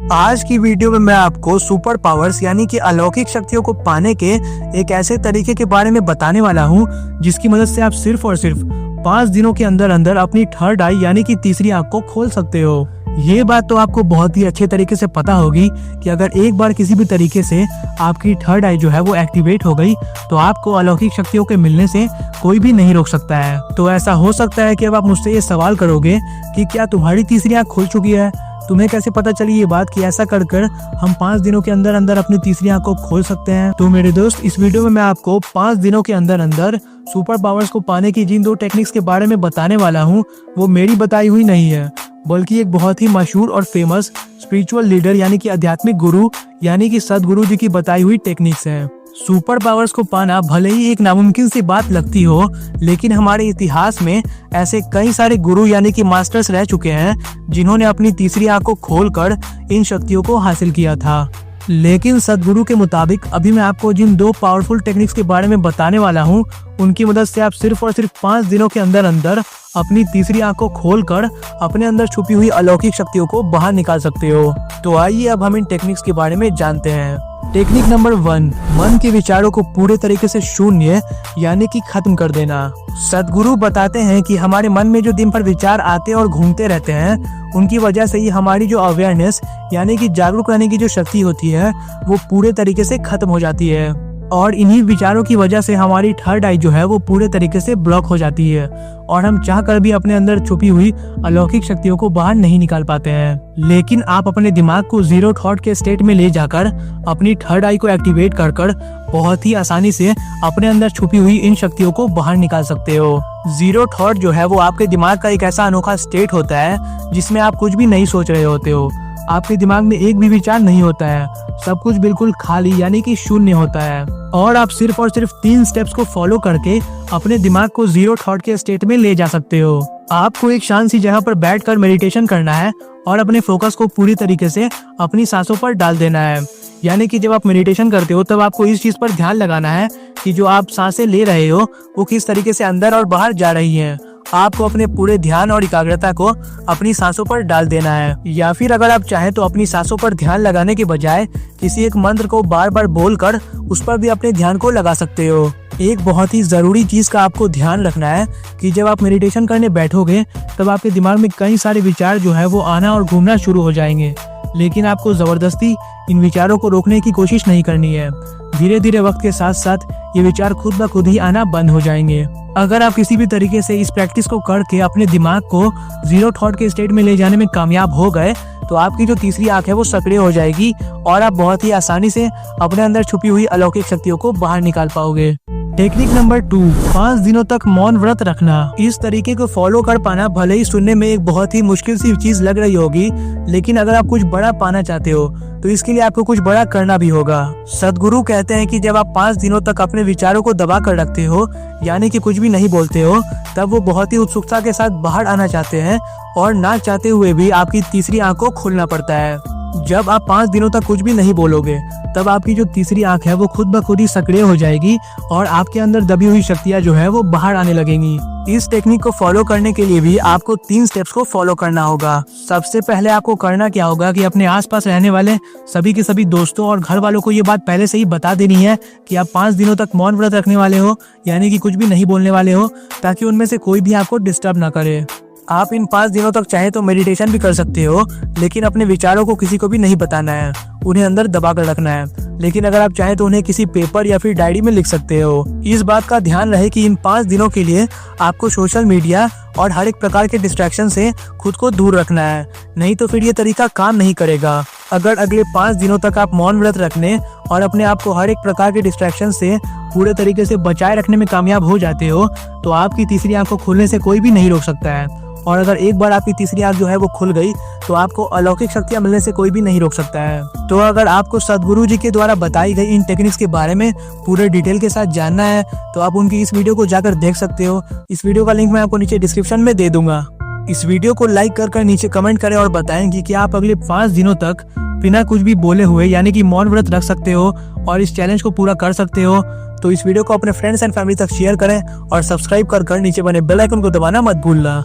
आज की वीडियो में मैं आपको सुपर पावर्स यानी कि अलौकिक शक्तियों को पाने के एक ऐसे तरीके के बारे में बताने वाला हूं जिसकी मदद से आप सिर्फ और सिर्फ 5 दिनों के अंदर अंदर अपनी थर्ड आई यानी कि तीसरी आंख को खोल सकते हो। ये बात तो आपको बहुत ही अच्छे तरीके से पता होगी कि अगर एक बार किसी भी तरीके से आपकी थर्ड आई जो है वो एक्टिवेट हो गई तो आपको अलौकिक शक्तियों के मिलने से कोई भी नहीं रोक सकता है। तो ऐसा हो सकता है कि अब आप मुझसे ये सवाल करोगे कि क्या तुम्हारी तीसरी आंख खुल चुकी है? तुम्हें कैसे पता चली ये बात कि ऐसा कर हम 5 दिनों के अंदर अंदर अपनी तीसरी आंख को खोल सकते हैं? तो मेरे दोस्त, इस वीडियो में मैं आपको 5 दिनों के अंदर अंदर सुपर पावर्स को पाने की जिन 2 टेक्निक्स के बारे में बताने वाला हूँ वो मेरी बताई हुई नहीं है, बल्कि एक बहुत ही मशहूर और फेमस स्पिरिचुअल लीडर यानी कि आध्यात्मिक गुरु यानी कि सदगुरु जी की बताई हुई टेक्निक्स हैं। सुपर पावर्स को पाना भले ही एक नामुमकिन सी बात लगती हो, लेकिन हमारे इतिहास में ऐसे कई सारे गुरु यानी कि मास्टर्स रह चुके हैं जिन्होंने अपनी तीसरी आंख को खोलकर इन शक्तियों को हासिल किया था। लेकिन सदगुरु के मुताबिक अभी मैं आपको जिन 2 पावरफुल टेक्निक्स के बारे में बताने वाला हूँ उनकी मदद से आप सिर्फ और सिर्फ 5 दिनों के अंदर अंदर अपनी तीसरी आंख को खोलकर अपने अंदर छुपी हुई अलौकिक शक्तियों को बाहर निकाल सकते हो। तो आइए अब हम इन टेक्निक्स के बारे में जानते हैं। टेक्निक नंबर 1, मन के विचारों को पूरे तरीके से शून्य यानी कि खत्म कर देना। सदगुरु बताते हैं कि हमारे मन में जो दिन भर विचार आते और घूमते रहते हैं उनकी वजह से ही हमारी जो अवेयरनेस यानी कि जागरूक रहने की जो शक्ति होती है वो पूरे तरीके से खत्म हो जाती है, और इन्हीं विचारों की वजह से हमारी थर्ड आई जो है वो पूरे तरीके से ब्लॉक हो जाती है और हम चाहकर भी अपने अंदर छुपी हुई अलौकिक शक्तियों को बाहर नहीं निकाल पाते हैं। लेकिन आप अपने दिमाग को जीरो थॉट के स्टेट में ले जाकर अपनी थर्ड आई को एक्टिवेट कर बहुत ही आसानी से अपने अंदर छुपी हुई इन शक्तियों को बाहर निकाल सकते हो। जीरो थॉट जो है वो आपके दिमाग का एक ऐसा अनोखा स्टेट होता है जिसमें आप कुछ भी नहीं सोच रहे होते हो, आपके दिमाग में एक भी विचार नहीं होता है, सब कुछ बिल्कुल खाली यानी कि शून्य होता है, और आप सिर्फ और सिर्फ 3 स्टेप्स को फॉलो करके अपने दिमाग को जीरो थॉट के स्टेट में ले जा सकते हो। आपको एक शांत सी जगह पर बैठकर मेडिटेशन करना है और अपने फोकस को पूरी तरीके से अपनी सांसों पर डाल देना है। यानी कि जब आप मेडिटेशन करते हो तब आपको इस चीज पर ध्यान लगाना है कि जो आप सांसें ले रहे हो वो किस तरीके से अंदर और बाहर जा रही हैं। आपको अपने पूरे ध्यान और एकाग्रता को अपनी सांसों पर डाल देना है, या फिर अगर आप चाहें तो अपनी सांसों पर ध्यान लगाने के बजाय किसी एक मंत्र को बार बार बोलकर उस पर भी अपने ध्यान को लगा सकते हो। एक बहुत ही जरूरी चीज का आपको ध्यान रखना है कि जब आप मेडिटेशन करने बैठोगे तब आपके दिमाग में कई सारे विचार जो है वो आना और घूमना शुरू हो जाएंगे, लेकिन आपको जबरदस्ती इन विचारों को रोकने की कोशिश नहीं करनी है। धीरे धीरे वक्त के साथ साथ ये विचार खुद ब खुद ही आना बंद हो जाएंगे। अगर आप किसी भी तरीके से इस प्रैक्टिस को करके अपने दिमाग को जीरो थॉट के स्टेट में ले जाने में कामयाब हो गए तो आपकी जो तीसरी आंख है वो सक्रिय हो जाएगी और आप बहुत ही आसानी से अपने अंदर छुपी हुई अलौकिक शक्तियों को बाहर निकाल पाओगे। टेक्निक नंबर 2, 5 दिनों तक मौन व्रत रखना। इस तरीके को फॉलो कर पाना भले ही सुनने में एक बहुत ही मुश्किल सी चीज लग रही होगी, लेकिन अगर आप कुछ बड़ा पाना चाहते हो तो इसके लिए आपको कुछ बड़ा करना भी होगा। सदगुरु कहते हैं कि जब आप 5 दिनों तक अपने विचारों को दबा कर रखते हो यानी कि कुछ भी नहीं बोलते हो, तब वो बहुत ही उत्सुकता के साथ बाहर आना चाहते हैं और ना चाहते हुए भी आपकी तीसरी आंख को खोलना पड़ता है। जब आप 5 दिनों तक कुछ भी नहीं बोलोगे तब आपकी जो तीसरी आंख है वो खुद ब खुद ही सक्रिय हो जाएगी और आपके अंदर दबी हुई शक्तियां जो है वो बाहर आने लगेंगी। इस टेक्निक को फॉलो करने के लिए भी आपको 3 स्टेप्स को फॉलो करना होगा। सबसे पहले आपको करना क्या होगा कि अपने आसपास रहने वाले सभी के सभी दोस्तों और घर वालों को ये बात पहले से ही बता देनी है कि आप 5 दिनों तक मौन व्रत रखने वाले हो यानी कि कुछ भी नहीं बोलने वाले हो, ताकि उनमें से कोई भी आपको डिस्टर्ब ना करे। आप इन 5 दिनों तक चाहे तो मेडिटेशन भी कर सकते हो, लेकिन अपने विचारों को किसी को भी नहीं बताना है, उन्हें अंदर दबा कर रखना है। लेकिन अगर आप चाहें तो उन्हें किसी पेपर या फिर डायरी में लिख सकते हो। इस बात का ध्यान रहे कि इन 5 दिनों के लिए आपको सोशल मीडिया और हर एक प्रकार के डिस्ट्रैक्शन से खुद को दूर रखना है, नहीं तो फिर ये तरीका काम नहीं करेगा। अगर अगले 5 दिनों तक आप मौन व्रत रखने और अपने आप को हर एक प्रकार के डिस्ट्रैक्शन से पूरे तरीके से बचाए रखने में कामयाब हो जाते हो तो आपकी तीसरी आंख को खोलने से कोई भी नहीं रोक सकता है, और अगर एक बार आपकी तीसरी आंख जो है वो खुल गई तो आपको अलौकिक शक्तियां मिलने से कोई भी नहीं रोक सकता है। तो अगर आपको सदगुरु जी के द्वारा बताई गई इन टेक्निक्स के बारे में पूरे डिटेल के साथ जानना है तो आप उनकी इस वीडियो को जाकर देख सकते हो। इस वीडियो का लिंक मैं आपको नीचे डिस्क्रिप्शन में दे दूंगा। इस वीडियो को लाइक कर नीचे कमेंट करें और बताएं कि क्या आप अगले 5 दिनों तक बिना कुछ भी बोले हुए यानी कि मौन व्रत रख सकते हो और इस चैलेंज को पूरा कर सकते हो। तो इस वीडियो को अपने फ्रेंड्स एंड फैमिली तक शेयर करें और सब्सक्राइब कर नीचे बने बेल आइकन को दबाना मत भूलना।